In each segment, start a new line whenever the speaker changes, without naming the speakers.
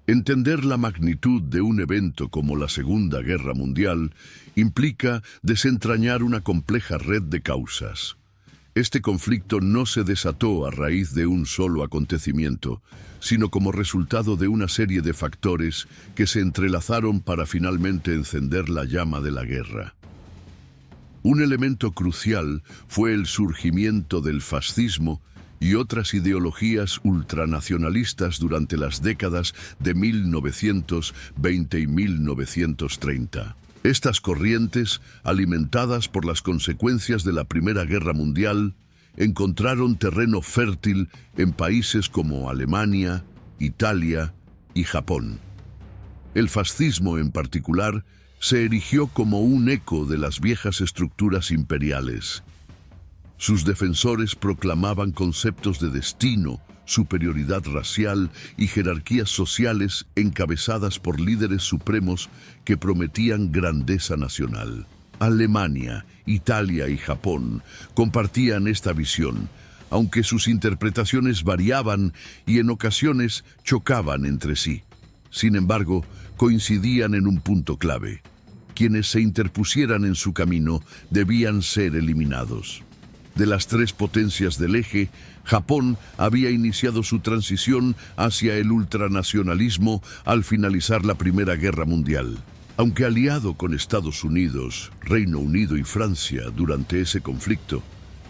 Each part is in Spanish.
Entender la magnitud de un evento como la Segunda Guerra Mundial implica desentrañar una compleja red de causas. Este conflicto no se desató a raíz de un solo acontecimiento, sino como resultado de una serie de factores que se entrelazaron para finalmente encender la llama de la guerra. Un elemento crucial fue el surgimiento del fascismo y otras ideologías ultranacionalistas durante las décadas de 1920 y 1930. Estas corrientes, alimentadas por las consecuencias de la Primera Guerra Mundial, encontraron terreno fértil en países como Alemania, Italia y Japón. El fascismo, en particular, se erigió como un eco de las viejas estructuras imperiales. Sus defensores proclamaban conceptos de destino, superioridad racial y jerarquías sociales encabezadas por líderes supremos que prometían grandeza nacional. Alemania, Italia y Japón compartían esta visión, aunque sus interpretaciones variaban y en ocasiones chocaban entre sí. Sin embargo, coincidían en un punto clave: quienes se interpusieran en su camino debían ser eliminados. De las tres potencias del eje, Japón había iniciado su transición hacia el ultranacionalismo al finalizar la Primera Guerra Mundial. Aunque aliado con Estados Unidos, Reino Unido y Francia durante ese conflicto,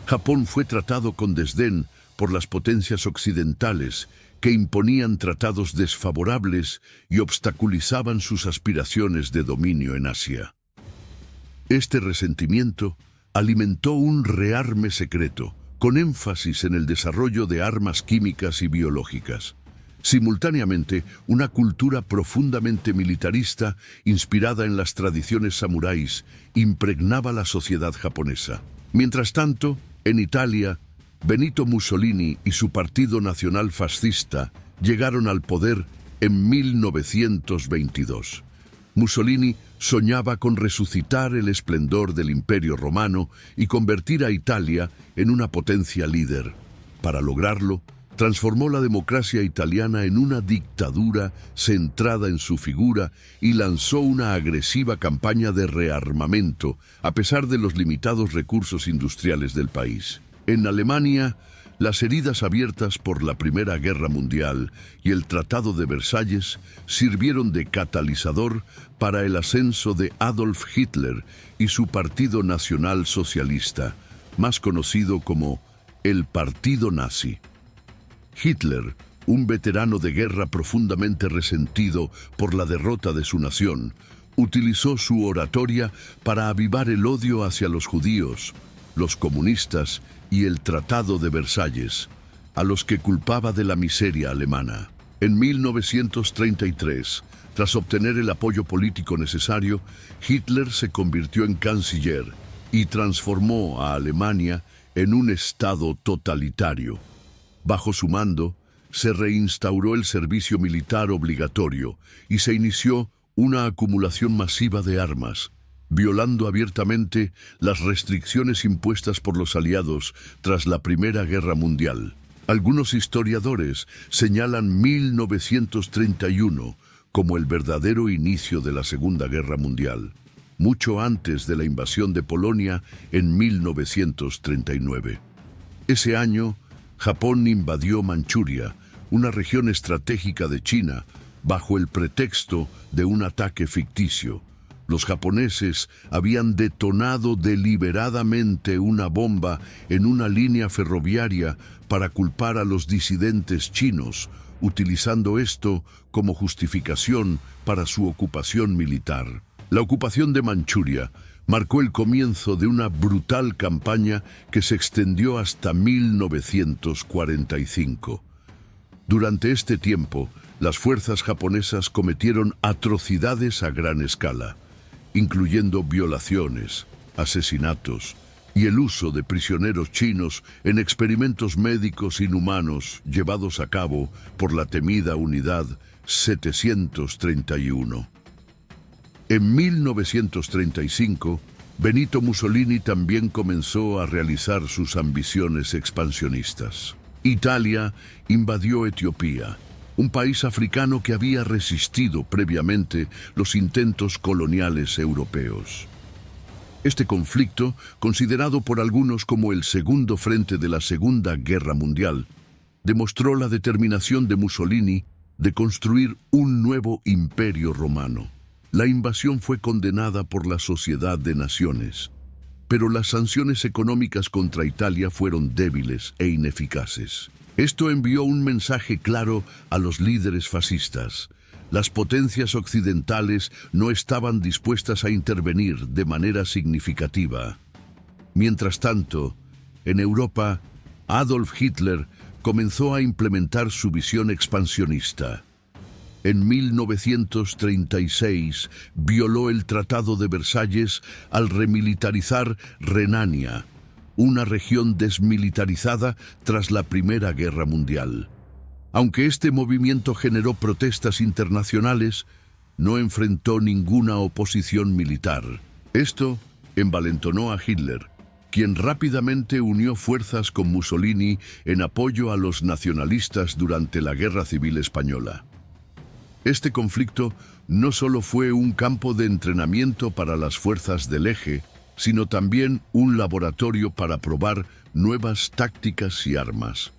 Japón fue tratado con desdén por las potencias occidentales que imponían tratados desfavorables y obstaculizaban sus aspiraciones de dominio en Asia. Este resentimiento alimentó un rearme secreto, con énfasis en el desarrollo de armas químicas y biológicas. Simultáneamente, una cultura profundamente militarista, inspirada en las tradiciones samuráis, impregnaba la sociedad japonesa. Mientras tanto, en Italia, Benito Mussolini y su Partido Nacional Fascista llegaron al poder en 1922. Mussolini soñaba con resucitar el esplendor del Imperio Romano y convertir a Italia en una potencia líder. Para lograrlo, transformó la democracia italiana en una dictadura centrada en su figura y lanzó una agresiva campaña de rearmamento, a pesar de los limitados recursos industriales del país. En Alemania, las heridas abiertas por la Primera Guerra Mundial y el Tratado de Versalles sirvieron de catalizador para el ascenso de Adolf Hitler y su Partido Nacional Socialista, más conocido como el Partido Nazi. Hitler, un veterano de guerra profundamente resentido por la derrota de su nación, utilizó su oratoria para avivar el odio hacia los judíos, los comunistas y el Tratado de Versalles, a los que culpaba de la miseria alemana. En 1933, tras obtener el apoyo político necesario, Hitler se convirtió en canciller y transformó a Alemania en un estado totalitario. Bajo su mando, se reinstauró el servicio militar obligatorio y se inició una acumulación masiva de armas, violando abiertamente las restricciones impuestas por los aliados tras la Primera Guerra Mundial. Algunos historiadores señalan 1931 como el verdadero inicio de la Segunda Guerra Mundial, mucho antes de la invasión de Polonia en 1939. Ese año, Japón invadió Manchuria, una región estratégica de China, bajo el pretexto de un ataque ficticio. Los japoneses habían detonado deliberadamente una bomba en una línea ferroviaria para culpar a los disidentes chinos, utilizando esto como justificación para su ocupación militar. La ocupación de Manchuria marcó el comienzo de una brutal campaña que se extendió hasta 1945. Durante este tiempo, las fuerzas japonesas cometieron atrocidades a gran escala, incluyendo violaciones, asesinatos y el uso de prisioneros chinos en experimentos médicos inhumanos llevados a cabo por la temida Unidad 731. En 1935, Benito Mussolini también comenzó a realizar sus ambiciones expansionistas. Italia invadió Etiopía un país africano que había resistido previamente los intentos coloniales europeos. Este conflicto, considerado por algunos como el segundo frente de la Segunda Guerra Mundial, demostró la determinación de Mussolini de construir un nuevo imperio romano. La invasión fue condenada por la Sociedad de Naciones, pero las sanciones económicas contra Italia fueron débiles e ineficaces. Esto envió un mensaje claro a los líderes fascistas. Las potencias occidentales no estaban dispuestas a intervenir de manera significativa. Mientras tanto, en Europa, Adolf Hitler comenzó a implementar su visión expansionista. En 1936 violó el Tratado de Versalles al remilitarizar Renania, una región desmilitarizada tras la Primera Guerra Mundial. Aunque este movimiento generó protestas internacionales, no enfrentó ninguna oposición militar. Esto envalentonó a Hitler, quien rápidamente unió fuerzas con Mussolini en apoyo a los nacionalistas durante la Guerra Civil Española. Este conflicto no solo fue un campo de entrenamiento para las fuerzas del Eje, sino también un laboratorio para probar nuevas tácticas y armas.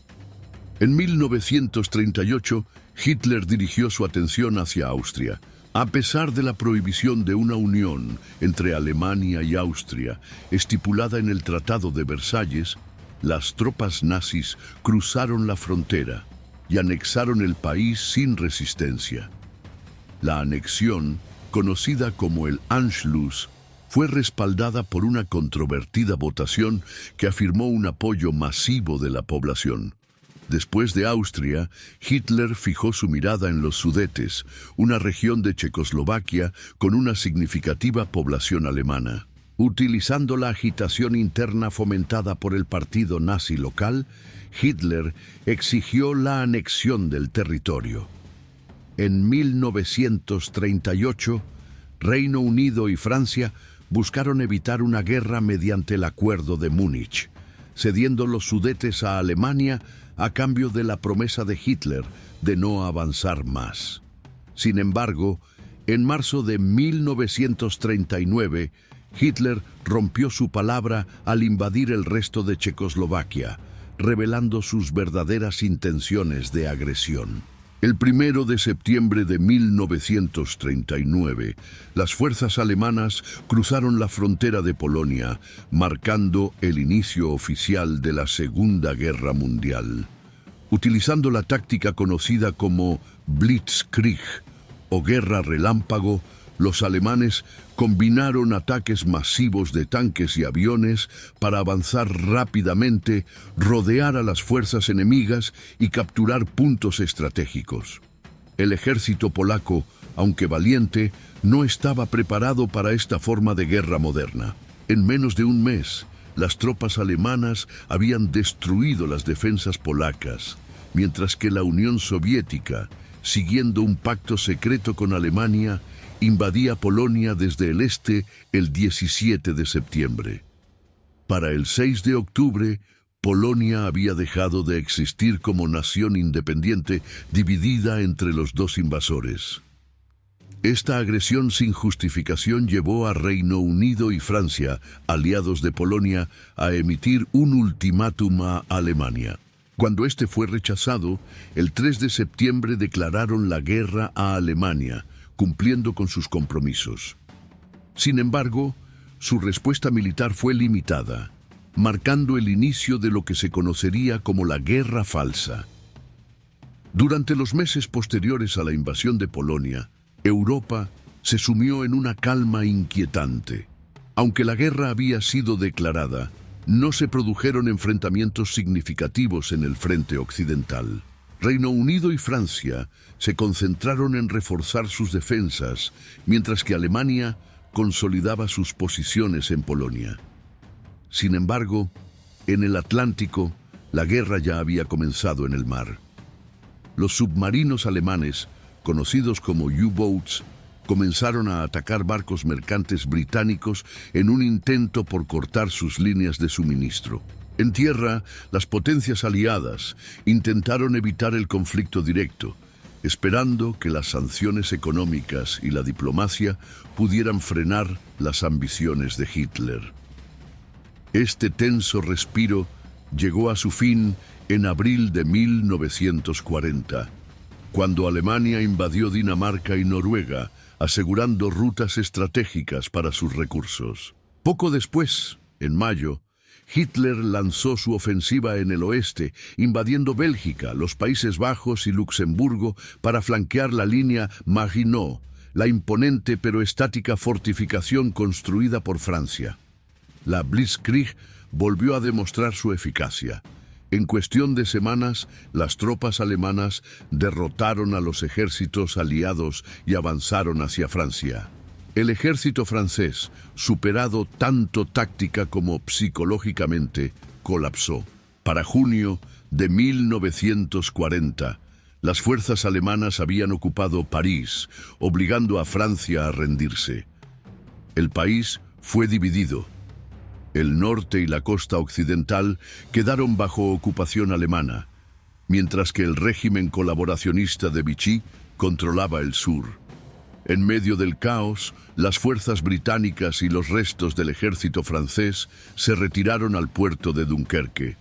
En 1938, Hitler dirigió su atención hacia Austria. A pesar de la prohibición de una unión entre Alemania y Austria, estipulada en el Tratado de Versalles, las tropas nazis cruzaron la frontera y anexaron el país sin resistencia. La anexión, conocida como el Anschluss, fue respaldada por una controvertida votación que afirmó un apoyo masivo de la población. Después de Austria, Hitler fijó su mirada en los Sudetes, una región de Checoslovaquia con una significativa población alemana. Utilizando la agitación interna fomentada por el partido nazi local, Hitler exigió la anexión del territorio. En 1938, Reino Unido y Francia buscaron evitar una guerra mediante el Acuerdo de Múnich, cediendo los Sudetes a Alemania a cambio de la promesa de Hitler de no avanzar más. Sin embargo, en marzo de 1939, Hitler rompió su palabra al invadir el resto de Checoslovaquia, revelando sus verdaderas intenciones de agresión. El 1 de septiembre de 1939, las fuerzas alemanas cruzaron la frontera de Polonia, marcando el inicio oficial de la Segunda Guerra Mundial. Utilizando la táctica conocida como Blitzkrieg o Guerra Relámpago, los alemanes combinaron ataques masivos de tanques y aviones para avanzar rápidamente, rodear a las fuerzas enemigas y capturar puntos estratégicos. El ejército polaco, aunque valiente, no estaba preparado para esta forma de guerra moderna. En menos de un mes, las tropas alemanas habían destruido las defensas polacas, mientras que la Unión Soviética, siguiendo un pacto secreto con Alemania, invadía Polonia desde el este el 17 de septiembre. Para el 6 de octubre, Polonia había dejado de existir como nación independiente dividida entre los dos invasores. Esta agresión sin justificación llevó a Reino Unido y Francia, aliados de Polonia, a emitir un ultimátum a Alemania. Cuando este fue rechazado, el 3 de septiembre declararon la guerra a Alemania, cumpliendo con sus compromisos. Sin embargo, su respuesta militar fue limitada, marcando el inicio de lo que se conocería como la Guerra Falsa. Durante los meses posteriores a la invasión de Polonia, Europa se sumió en una calma inquietante. Aunque la guerra había sido declarada, no se produjeron enfrentamientos significativos en el frente occidental. Reino Unido y Francia se concentraron en reforzar sus defensas, mientras que Alemania consolidaba sus posiciones en Polonia. Sin embargo, en el Atlántico, la guerra ya había comenzado en el mar. Los submarinos alemanes, conocidos como U-boats, comenzaron a atacar barcos mercantes británicos en un intento por cortar sus líneas de suministro. En tierra, las potencias aliadas intentaron evitar el conflicto directo, esperando que las sanciones económicas y la diplomacia pudieran frenar las ambiciones de Hitler. Este tenso respiro llegó a su fin en abril de 1940, cuando Alemania invadió Dinamarca y Noruega, asegurando rutas estratégicas para sus recursos. Poco después, en mayo, Hitler lanzó su ofensiva en el oeste, invadiendo Bélgica, los Países Bajos y Luxemburgo para flanquear la línea Maginot, la imponente pero estática fortificación construida por Francia. La Blitzkrieg volvió a demostrar su eficacia. En cuestión de semanas, las tropas alemanas derrotaron a los ejércitos aliados y avanzaron hacia Francia. El ejército francés, superado tanto táctica como psicológicamente, colapsó. Para junio de 1940, las fuerzas alemanas habían ocupado París, obligando a Francia a rendirse. El país fue dividido. El norte y la costa occidental quedaron bajo ocupación alemana, mientras que el régimen colaboracionista de Vichy controlaba el sur. En medio del caos, las fuerzas británicas y los restos del ejército francés se retiraron al puerto de Dunkerque,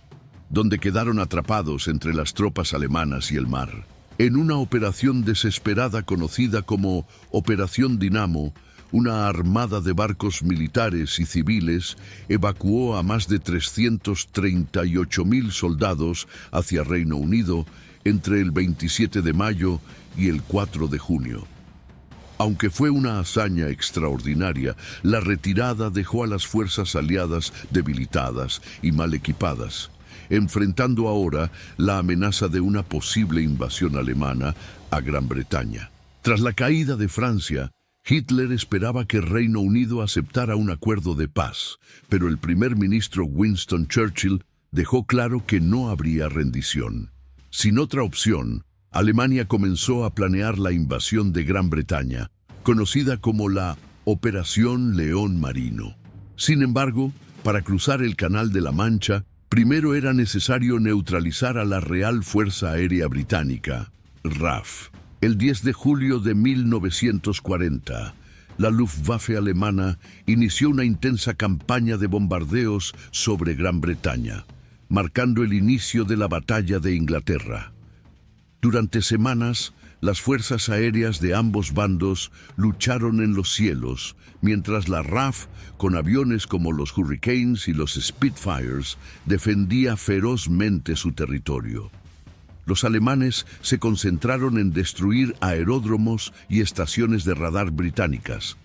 donde quedaron atrapados entre las tropas alemanas y el mar. En una operación desesperada conocida como Operación Dinamo, una armada de barcos militares y civiles evacuó a más de 338.000 soldados hacia Reino Unido entre el 27 de mayo y el 4 de junio. Aunque fue una hazaña extraordinaria, la retirada dejó a las fuerzas aliadas debilitadas y mal equipadas, enfrentando ahora la amenaza de una posible invasión alemana a Gran Bretaña. Tras la caída de Francia, Hitler esperaba que Reino Unido aceptara un acuerdo de paz, pero el primer ministro Winston Churchill dejó claro que no habría rendición. Sin otra opción, Alemania comenzó a planear la invasión de Gran Bretaña, conocida como la Operación León Marino. Sin embargo, para cruzar el Canal de la Mancha, primero era necesario neutralizar a la Real Fuerza Aérea Británica, RAF. El 10 de julio de 1940, la Luftwaffe alemana inició una intensa campaña de bombardeos sobre Gran Bretaña, marcando el inicio de la Batalla de Inglaterra. Durante semanas, las fuerzas aéreas de ambos bandos lucharon en los cielos, mientras la RAF, con aviones como los Hurricanes y los Spitfires, defendía ferozmente su territorio. Los alemanes se concentraron en destruir aeródromos y estaciones de radar británicas,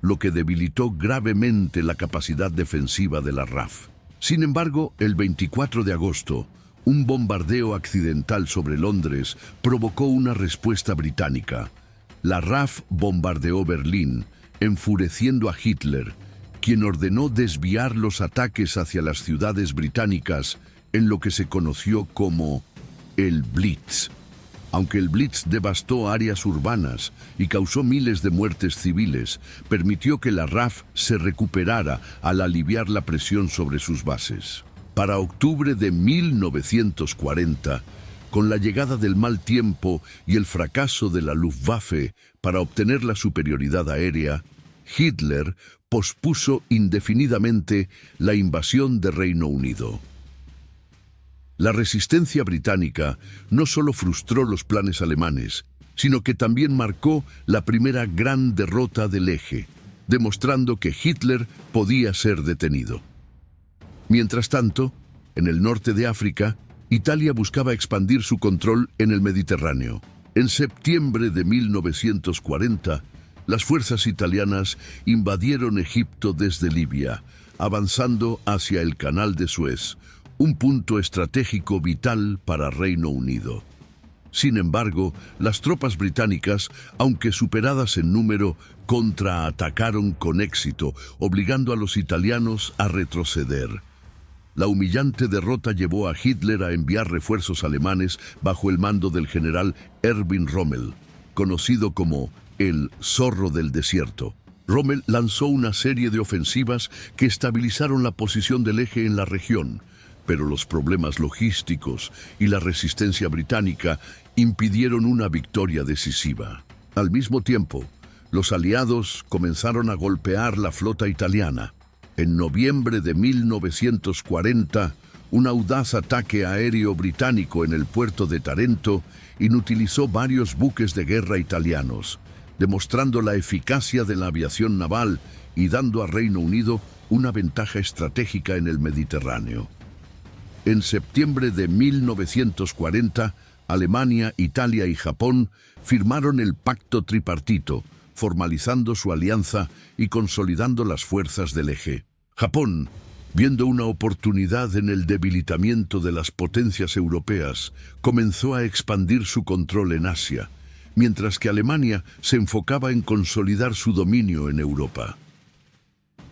lo que debilitó gravemente la capacidad defensiva de la RAF. Sin embargo, el 24 de agosto, un bombardeo accidental sobre Londres provocó una respuesta británica. La RAF bombardeó Berlín, enfureciendo a Hitler, quien ordenó desviar los ataques hacia las ciudades británicas en lo que se conoció como el Blitz. Aunque el Blitz devastó áreas urbanas y causó miles de muertes civiles, permitió que la RAF se recuperara al aliviar la presión sobre sus bases. Para octubre de 1940, con la llegada del mal tiempo y el fracaso de la Luftwaffe para obtener la superioridad aérea, Hitler pospuso indefinidamente la invasión de Reino Unido. La resistencia británica no solo frustró los planes alemanes, sino que también marcó la primera gran derrota del eje, demostrando que Hitler podía ser detenido. Mientras tanto, en el norte de África, Italia buscaba expandir su control en el Mediterráneo. En septiembre de 1940, las fuerzas italianas invadieron Egipto desde Libia, avanzando hacia el Canal de Suez, un punto estratégico vital para Reino Unido. Sin embargo, las tropas británicas, aunque superadas en número, contraatacaron con éxito, obligando a los italianos a retroceder. La humillante derrota llevó a Hitler a enviar refuerzos alemanes bajo el mando del general Erwin Rommel, conocido como el Zorro del Desierto. Rommel lanzó una serie de ofensivas que estabilizaron la posición del eje en la región, pero los problemas logísticos y la resistencia británica impidieron una victoria decisiva. Al mismo tiempo, los aliados comenzaron a golpear la flota italiana. En noviembre de 1940, un audaz ataque aéreo británico en el puerto de Tarento inutilizó varios buques de guerra italianos, demostrando la eficacia de la aviación naval y dando a Reino Unido una ventaja estratégica en el Mediterráneo. En septiembre de 1940, Alemania, Italia y Japón firmaron el Pacto Tripartito, formalizando su alianza y consolidando las fuerzas del eje. Japón, viendo una oportunidad en el debilitamiento de las potencias europeas, comenzó a expandir su control en Asia, mientras que Alemania se enfocaba en consolidar su dominio en Europa.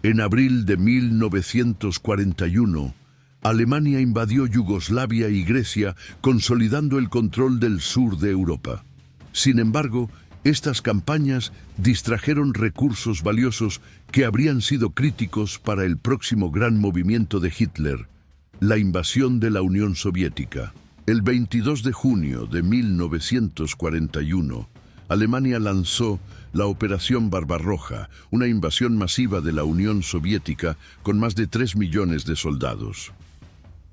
En abril de 1941, Alemania invadió Yugoslavia y Grecia, consolidando el control del sur de Europa. Sin embargo, estas campañas distrajeron recursos valiosos que habrían sido críticos para el próximo gran movimiento de Hitler, la invasión de la Unión Soviética. El 22 de junio de 1941, Alemania lanzó la Operación Barbarroja, una invasión masiva de la Unión Soviética con más de 3 millones de soldados.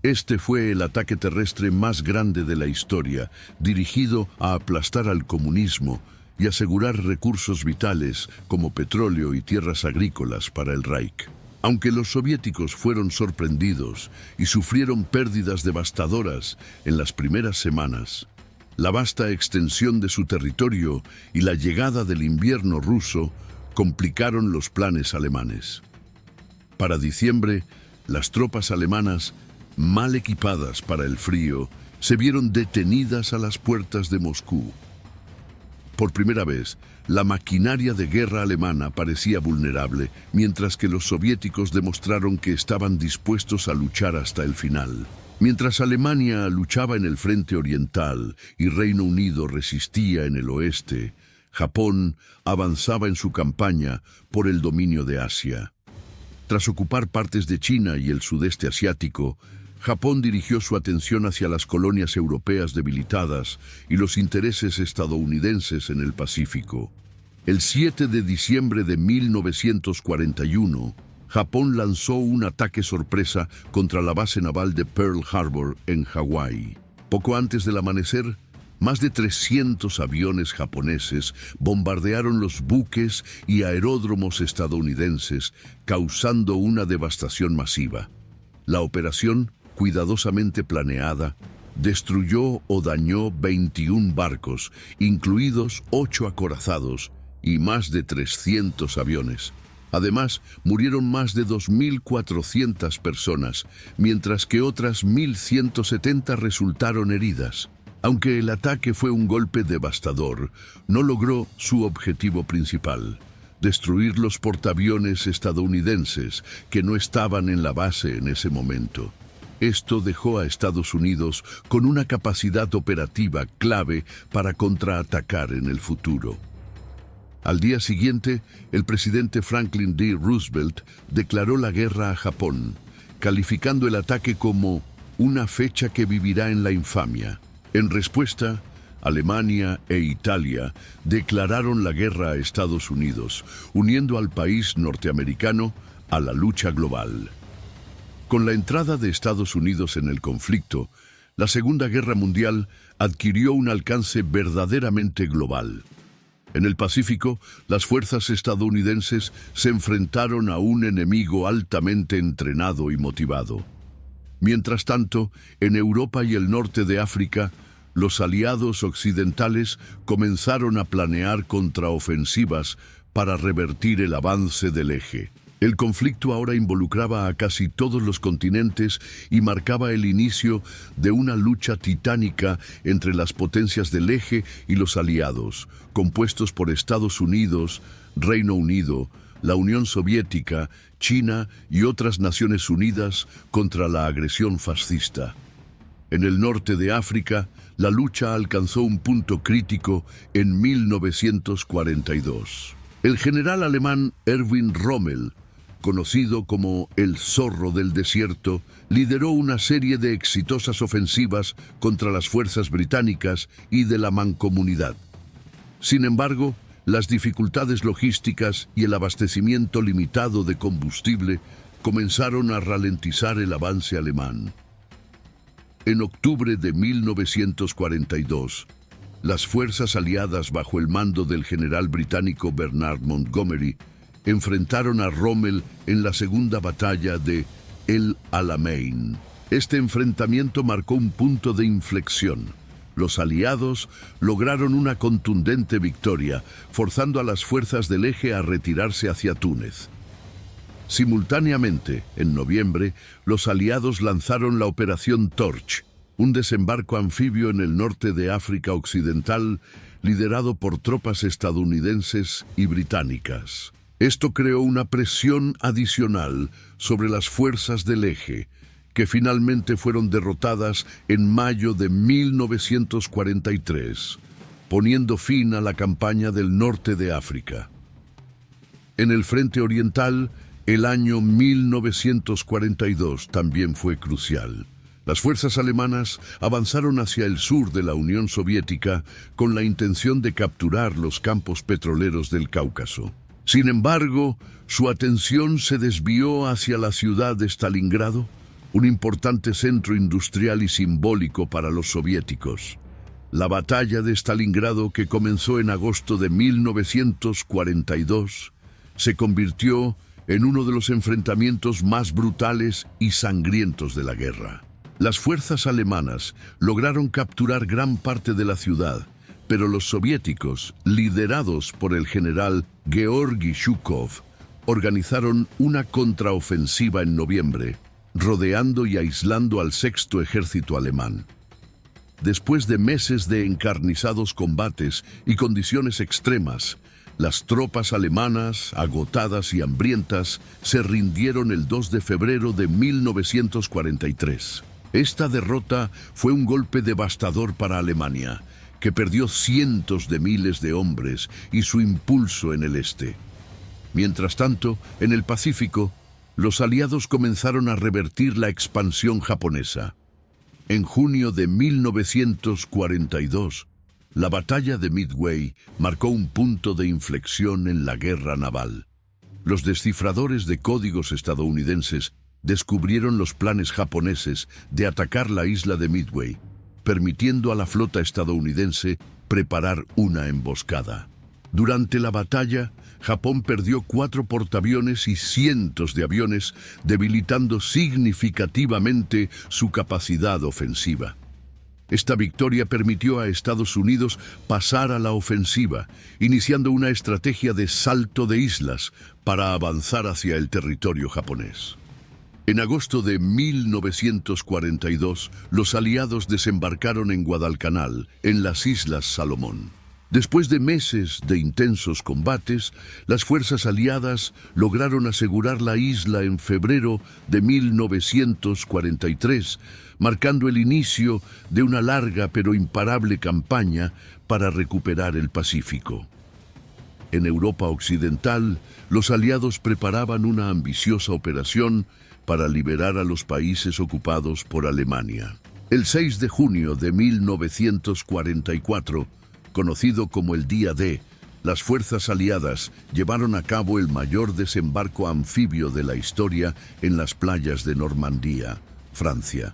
Este fue el ataque terrestre más grande de la historia, dirigido a aplastar al comunismo y asegurar recursos vitales como petróleo y tierras agrícolas para el Reich. Aunque los soviéticos fueron sorprendidos y sufrieron pérdidas devastadoras en las primeras semanas, la vasta extensión de su territorio y la llegada del invierno ruso complicaron los planes alemanes. Para diciembre, las tropas alemanas, mal equipadas para el frío, se vieron detenidas a las puertas de Moscú. Por primera vez, la maquinaria de guerra alemana parecía vulnerable, mientras que los soviéticos demostraron que estaban dispuestos a luchar hasta el final. Mientras Alemania luchaba en el frente oriental y Reino Unido resistía en el oeste, Japón avanzaba en su campaña por el dominio de Asia. Tras ocupar partes de China y el sudeste asiático, Japón dirigió su atención hacia las colonias europeas debilitadas y los intereses estadounidenses en el Pacífico. El 7 de diciembre de 1941, Japón lanzó un ataque sorpresa contra la base naval de Pearl Harbor en Hawái. Poco antes del amanecer, más de 300 aviones japoneses bombardearon los buques y aeródromos estadounidenses, causando una devastación masiva. La operación, cuidadosamente planeada, destruyó o dañó 21 barcos, incluidos 8 acorazados y más de 300 aviones. Además, murieron más de 2.400 personas, mientras que otras 1.170 resultaron heridas. Aunque el ataque fue un golpe devastador, no logró su objetivo principal: destruir los portaaviones estadounidenses que no estaban en la base en ese momento. Esto dejó a Estados Unidos con una capacidad operativa clave para contraatacar en el futuro. Al día siguiente, el presidente Franklin D. Roosevelt declaró la guerra a Japón, calificando el ataque como una fecha que vivirá en la infamia. En respuesta, Alemania e Italia declararon la guerra a Estados Unidos, uniendo al país norteamericano a la lucha global. Con la entrada de Estados Unidos en el conflicto, la Segunda Guerra Mundial adquirió un alcance verdaderamente global. En el Pacífico, las fuerzas estadounidenses se enfrentaron a un enemigo altamente entrenado y motivado. Mientras tanto, en Europa y el norte de África, los aliados occidentales comenzaron a planear contraofensivas para revertir el avance del eje. El conflicto ahora involucraba a casi todos los continentes y marcaba el inicio de una lucha titánica entre las potencias del eje y los aliados, compuestos por Estados Unidos, Reino Unido, la Unión Soviética, China y otras Naciones Unidas contra la agresión fascista. En el norte de África, la lucha alcanzó un punto crítico en 1942. El general alemán Erwin Rommel conocido como el Zorro del Desierto, lideró una serie de exitosas ofensivas contra las fuerzas británicas y de la Mancomunidad. Sin embargo, las dificultades logísticas y el abastecimiento limitado de combustible comenzaron a ralentizar el avance alemán. En octubre de 1942, las fuerzas aliadas bajo el mando del general británico Bernard Montgomery enfrentaron a Rommel en la segunda batalla de El Alamein. Este enfrentamiento marcó un punto de inflexión. Los aliados lograron una contundente victoria, forzando a las fuerzas del eje a retirarse hacia Túnez. Simultáneamente, en noviembre, los aliados lanzaron la Operación Torch, un desembarco anfibio en el norte de África Occidental, liderado por tropas estadounidenses y británicas. Esto creó una presión adicional sobre las fuerzas del eje, que finalmente fueron derrotadas en mayo de 1943, poniendo fin a la campaña del norte de África. En el frente oriental, el año 1942 también fue crucial. Las fuerzas alemanas avanzaron hacia el sur de la Unión Soviética con la intención de capturar los campos petroleros del Cáucaso. Sin embargo, su atención se desvió hacia la ciudad de Stalingrado, un importante centro industrial y simbólico para los soviéticos. La batalla de Stalingrado, que comenzó en agosto de 1942, se convirtió en uno de los enfrentamientos más brutales y sangrientos de la guerra. Las fuerzas alemanas lograron capturar gran parte de la ciudad, pero los soviéticos, liderados por el general Georgi Zhukov, organizaron una contraofensiva en noviembre, rodeando y aislando al sexto ejército alemán. Después de meses de encarnizados combates y condiciones extremas, las tropas alemanas, agotadas y hambrientas, se rindieron el 2 de febrero de 1943. Esta derrota fue un golpe devastador para Alemania, que perdió cientos de miles de hombres y su impulso en el este. Mientras tanto, en el Pacífico, los aliados comenzaron a revertir la expansión japonesa. En junio de 1942, la batalla de Midway marcó un punto de inflexión en la guerra naval. Los descifradores de códigos estadounidenses descubrieron los planes japoneses de atacar la isla de Midway, permitiendo a la flota estadounidense preparar una emboscada. Durante la batalla, Japón perdió 4 portaaviones y cientos de aviones, debilitando significativamente su capacidad ofensiva. Esta victoria permitió a Estados Unidos pasar a la ofensiva, iniciando una estrategia de salto de islas para avanzar hacia el territorio japonés. En agosto de 1942, los aliados desembarcaron en Guadalcanal, en las Islas Salomón. Después de meses de intensos combates, las fuerzas aliadas lograron asegurar la isla en febrero de 1943, marcando el inicio de una larga pero imparable campaña para recuperar el Pacífico. En Europa Occidental, los aliados preparaban una ambiciosa operación para liberar a los países ocupados por Alemania. El 6 de junio de 1944, conocido como el Día D, las fuerzas aliadas llevaron a cabo el mayor desembarco anfibio de la historia en las playas de Normandía, Francia.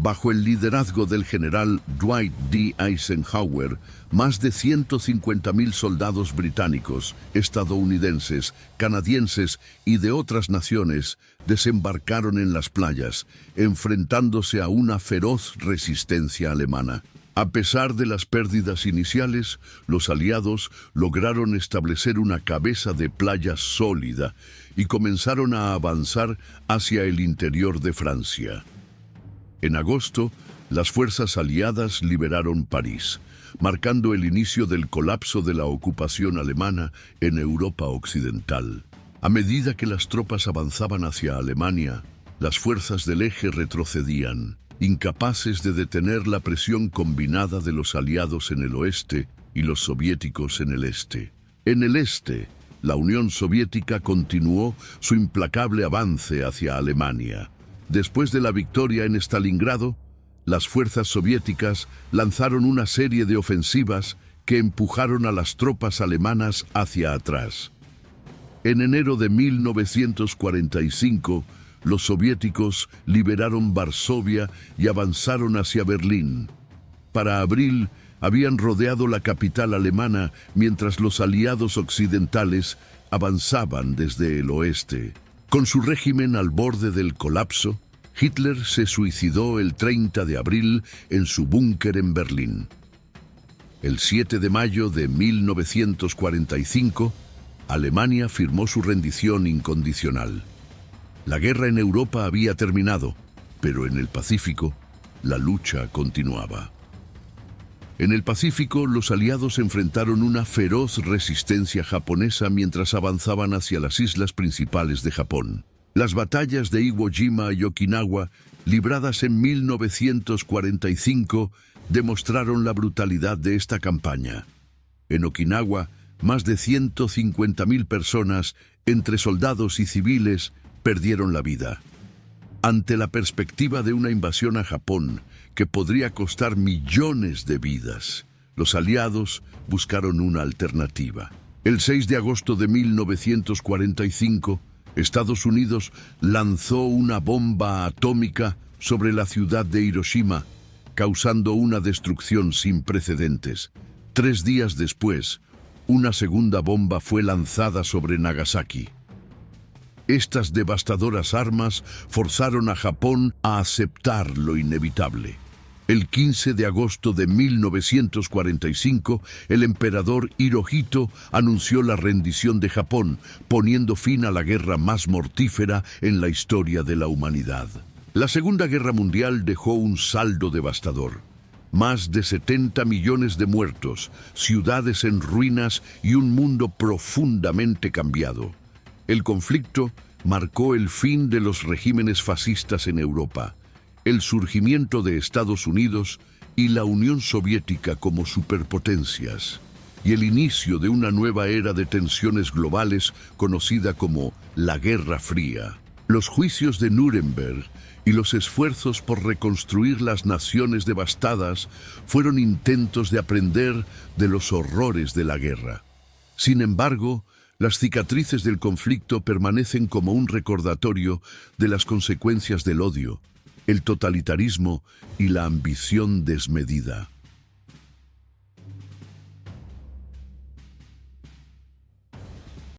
Bajo el liderazgo del general Dwight D. Eisenhower, más de 150.000 soldados británicos, estadounidenses, canadienses y de otras naciones desembarcaron en las playas, enfrentándose a una feroz resistencia alemana. A pesar de las pérdidas iniciales, los aliados lograron establecer una cabeza de playa sólida y comenzaron a avanzar hacia el interior de Francia. En agosto, las fuerzas aliadas liberaron París, marcando el inicio del colapso de la ocupación alemana en Europa Occidental. A medida que las tropas avanzaban hacia Alemania, las fuerzas del eje retrocedían, incapaces de detener la presión combinada de los aliados en el oeste y los soviéticos en el este. En el este, la Unión Soviética continuó su implacable avance hacia Alemania. Después de la victoria en Stalingrado, las fuerzas soviéticas lanzaron una serie de ofensivas que empujaron a las tropas alemanas hacia atrás. En enero de 1945, los soviéticos liberaron Varsovia y avanzaron hacia Berlín. Para abril, habían rodeado la capital alemana mientras los aliados occidentales avanzaban desde el oeste. Con su régimen al borde del colapso, Hitler se suicidó el 30 de abril en su búnker en Berlín. El 7 de mayo de 1945, Alemania firmó su rendición incondicional. La guerra en Europa había terminado, pero en el Pacífico, la lucha continuaba. En el Pacífico, los aliados enfrentaron una feroz resistencia japonesa mientras avanzaban hacia las islas principales de Japón. Las batallas de Iwo Jima y Okinawa, libradas en 1945, demostraron la brutalidad de esta campaña. En Okinawa, más de 150.000 personas, entre soldados y civiles, perdieron la vida. Ante la perspectiva de una invasión a Japón, que podría costar millones de vidas, los aliados buscaron una alternativa. El 6 de agosto de 1945, Estados Unidos lanzó una bomba atómica sobre la ciudad de Hiroshima, causando una destrucción sin precedentes. 3 días después, una segunda bomba fue lanzada sobre Nagasaki. Estas devastadoras armas forzaron a Japón a aceptar lo inevitable. El 15 de agosto de 1945, el emperador Hirohito anunció la rendición de Japón, poniendo fin a la guerra más mortífera en la historia de la humanidad. La Segunda Guerra Mundial dejó un saldo devastador. Más de 70 millones de muertos, ciudades en ruinas y un mundo profundamente cambiado. El conflicto marcó el fin de los regímenes fascistas en Europa, el surgimiento de Estados Unidos y la Unión Soviética como superpotencias, y el inicio de una nueva era de tensiones globales conocida como la Guerra Fría. Los juicios de Nuremberg y los esfuerzos por reconstruir las naciones devastadas fueron intentos de aprender de los horrores de la guerra. Sin embargo, las cicatrices del conflicto permanecen como un recordatorio de las consecuencias del odio, el totalitarismo y la ambición desmedida.